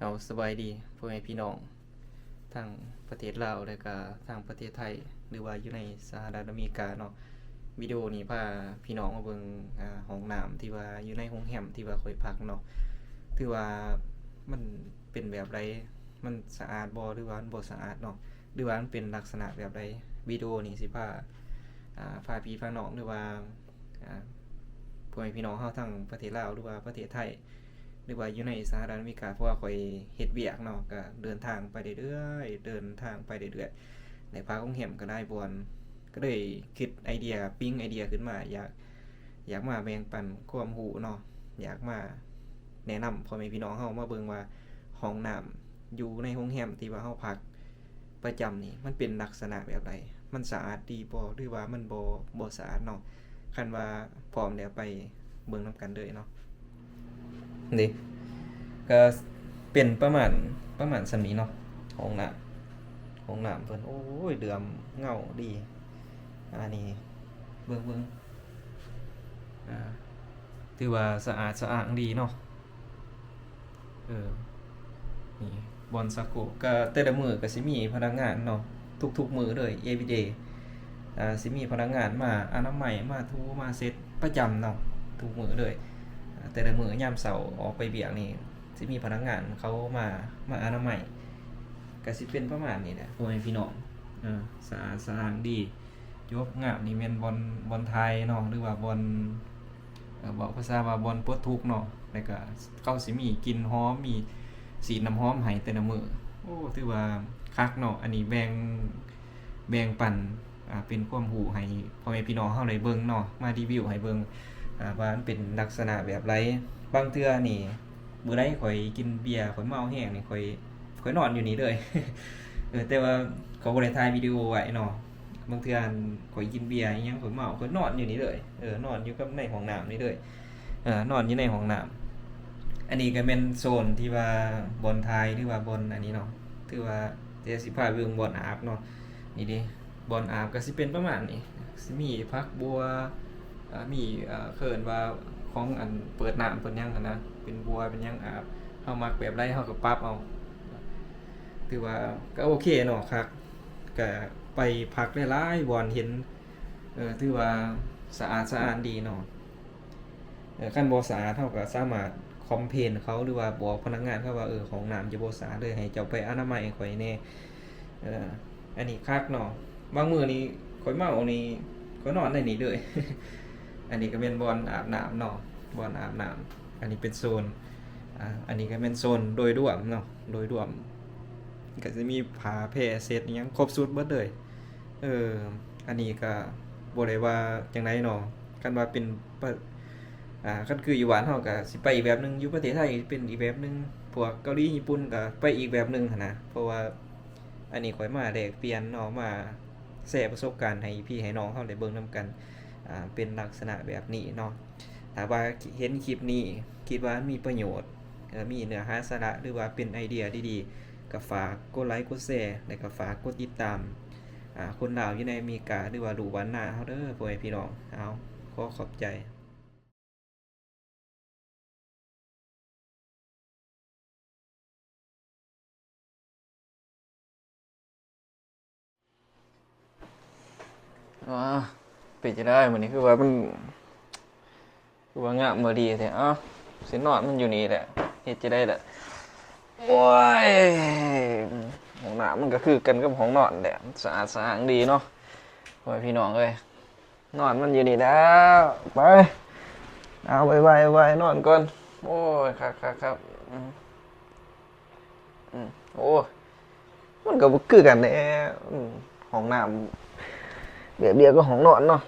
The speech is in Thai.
เอาสบายดีพ่อแม่พี่น้องทางประเทศลาวและก็ทางประเทศไทยหรือว่าอยู่ในสหรัฐอเมริกาเนาะวิดีโอนี้พาพี่น้องมาเบิ่งห้องน้ำที่ว่าอยู่ในโรงแรมที่ว่าค่อยพักเนาะถือว่ามันเป็นแบบไรมันสะอาดบ่หรือว่ามันบ่สะอาดเนาะหรือว่ามันเป็นลักษณะแบบไรวิดีโอนี้สิพาพี่พาน้องหรือว่าอ่าพ่อแม่พี่น้องเฮาทั้งประเทศลาวหรือว่าประเทศไทย หรือว่าอยู่ในสหรัฐอเมริกาเพราะว่าข่อยเฮ็ดเวียกเนาะก็เดินทางไปเรื่อยๆเดินทางไปเรื่อยๆในภาคของแหมก็ได้บอนก็เลยคิดไอเดียปิ้งไอเดียขึ้นมาอยากมาแบ่งปันความรู้เนาะอยากมาแนะนำพ่อแม่พี่น้องเฮามาเบิ่งว่าห้องน้ำอยู่ในโรงแรมที่ว่าเฮาพักประจำนี่มันเป็นลักษณะแบบใดมันสะอาดดีบ่หรือว่ามันบ่สะอาดเนาะคันว่าพร้อมแล้วไปเบิ่งนำกันเลยเนาะนี่ ก็เป็นประมาณสำนี้เนาะห้องน้ำเพิ่นโอ้ยเดือมเงาดีอันนี้เบิ่งอ่าถือว่าสะอาดสะอ้างดีเนาะเออนี่บอนซาโกะก็แต่ละมื้อก็สิมีพนักงานเนาะทุกๆมื้อเลย everyday สิมีพนักงานมาอนามัยมาถูมาเช็ดประจำเนาะทุกมื้อเลยแต่ละมื้อยามเช้าออกไปเวียกนี่สิมีพนักงานเขามาอนามัยก็สิเป็นประมาณนี้แหละโอ้ยพี่น้องสะอาดสะอ้างดียกงามนี่แม่นบอลไทยเนาะหรือว่าบอลบอกภาษาว่าบอลปลดทุกข์เนาะแล้วก็เขาสิมีกลิ่นหอมมีสีน้ำหอมให้แต่ละมื้อโอ้ถือว่าคักเนาะอันนี้แบ่งปันเป็นความรู้ให้พ่อแม่พี่น้องเฮาได้เบิ่งเนาะมารีวิวให้เบิ่งว่ามันเป็นลักษณะแบบไรบางเทื่อนี่มื้อใดข่อยกินเบียร์ข่อยเมาแห้งนี่ข่อยนอนอยู่นี่เลย แต่ว่าเขาบ่ได้ถ่ายวิดีโอไว้เนาะบางเทื่อข่อยกินเบียร์อิหยังข่อยเมาข่อยนอนอยู่นี่เลยนอนอยู่กับในห้องน้ำนี่เลยนอนอยู่ในห้องน้ำอันนี้ก็เป็นโซนที่ว่าบอนไทยหรือว่าบอนอันนี้เนาะถือว่าเดี๋ยวสิพาไปเบิ่งบอนอาบเนาะนี่ดิบอนอาบก็สิเป็นประมาณนี้สิมีพักบัวมีเขินว่าของอันเปิดน้ำเปิดหยังหั้นนะเป็นบัวเป็นหยังอาบเฮามักแบบไรเฮาก็ปรับเอาถือว่าก็โอเคเนาะครับก็ไปพักหลายๆบอนเห็นถือว่าสะอาดสะอ้านดีเนาะคันบ่สะอาดเฮาก็สามารถคอมเพลนเขาหรือว่าบอกพนักงานเขาว่าของน้ำจะบ่สะอาดเลยให้เจ้าไปอนามัยให้ข่อยแน่อันนี้คักเนาะบางมื้อนี่ข่อยเมานี่ข่อยนอนได้นี่เลย อันนี้ก็เป็นบอนอาบน้ำเนาะบอนอาบน้ำอันนี้เป็นโซนอันนี้ก็เป็นโซนโดยรวมเนาะโดยรวมก็จะมีผ้าแพร่เซตอิหยังครบสุดเบิดเลยเอออันนี้ก็บ่ได้ว่าจังไดเนาะคันว่าเป็นคันคืออยู่บ้านเฮาก็สิไปอีกแบบหนึงอยู่ประเทศไทยเป็นอีกแบบหนึงพวกเกาหลีญี่ปุ่นก็ไปอีกแบบหนึงหั้นนะเพราะว่าอันนี้ข้อยมาแลกเปลี่ยนเนาะมาแชร์ประสบการณ์ให้พี่ให้น้องเฮาได้เบิ่งนำกันเป็นลักษณะแบบนี้เนาะถ้าว่าเห็นคลิปนี้คิดว่ามีประโยชน์มีเนื้อหาสาระหรือว่าเป็นไอเดียดีๆก็ฝากกดไลค์กดแชร์และก็ฝากกดติดตามคนลาวอยู่ในอเมริกาหรือว่าดูบ้านนาเฮาเด้อพ่อแม่พี่น้องเอาขอขอบใจอ๋อเป็นจะได้มื้อนี้คือว่ามันคือว่างามบ่ดีแท้สินอนมันอยู่นี่แหละเฮ็ดจะได้แหละโอ้ยห้องน้ำมันก็คือกันกับห้องนอนแหละสะอาดสะอ้างดีเนาะพ่อแม่พี่น้องเอ้ยนอนมันอยู่นี่แล้วไปเอาไว้นอนก่อนโอ้ยครับโอ้มันก็บ่คือกันแหละห้องน้ำแบบเดียวก็ห้องนอนเนาะ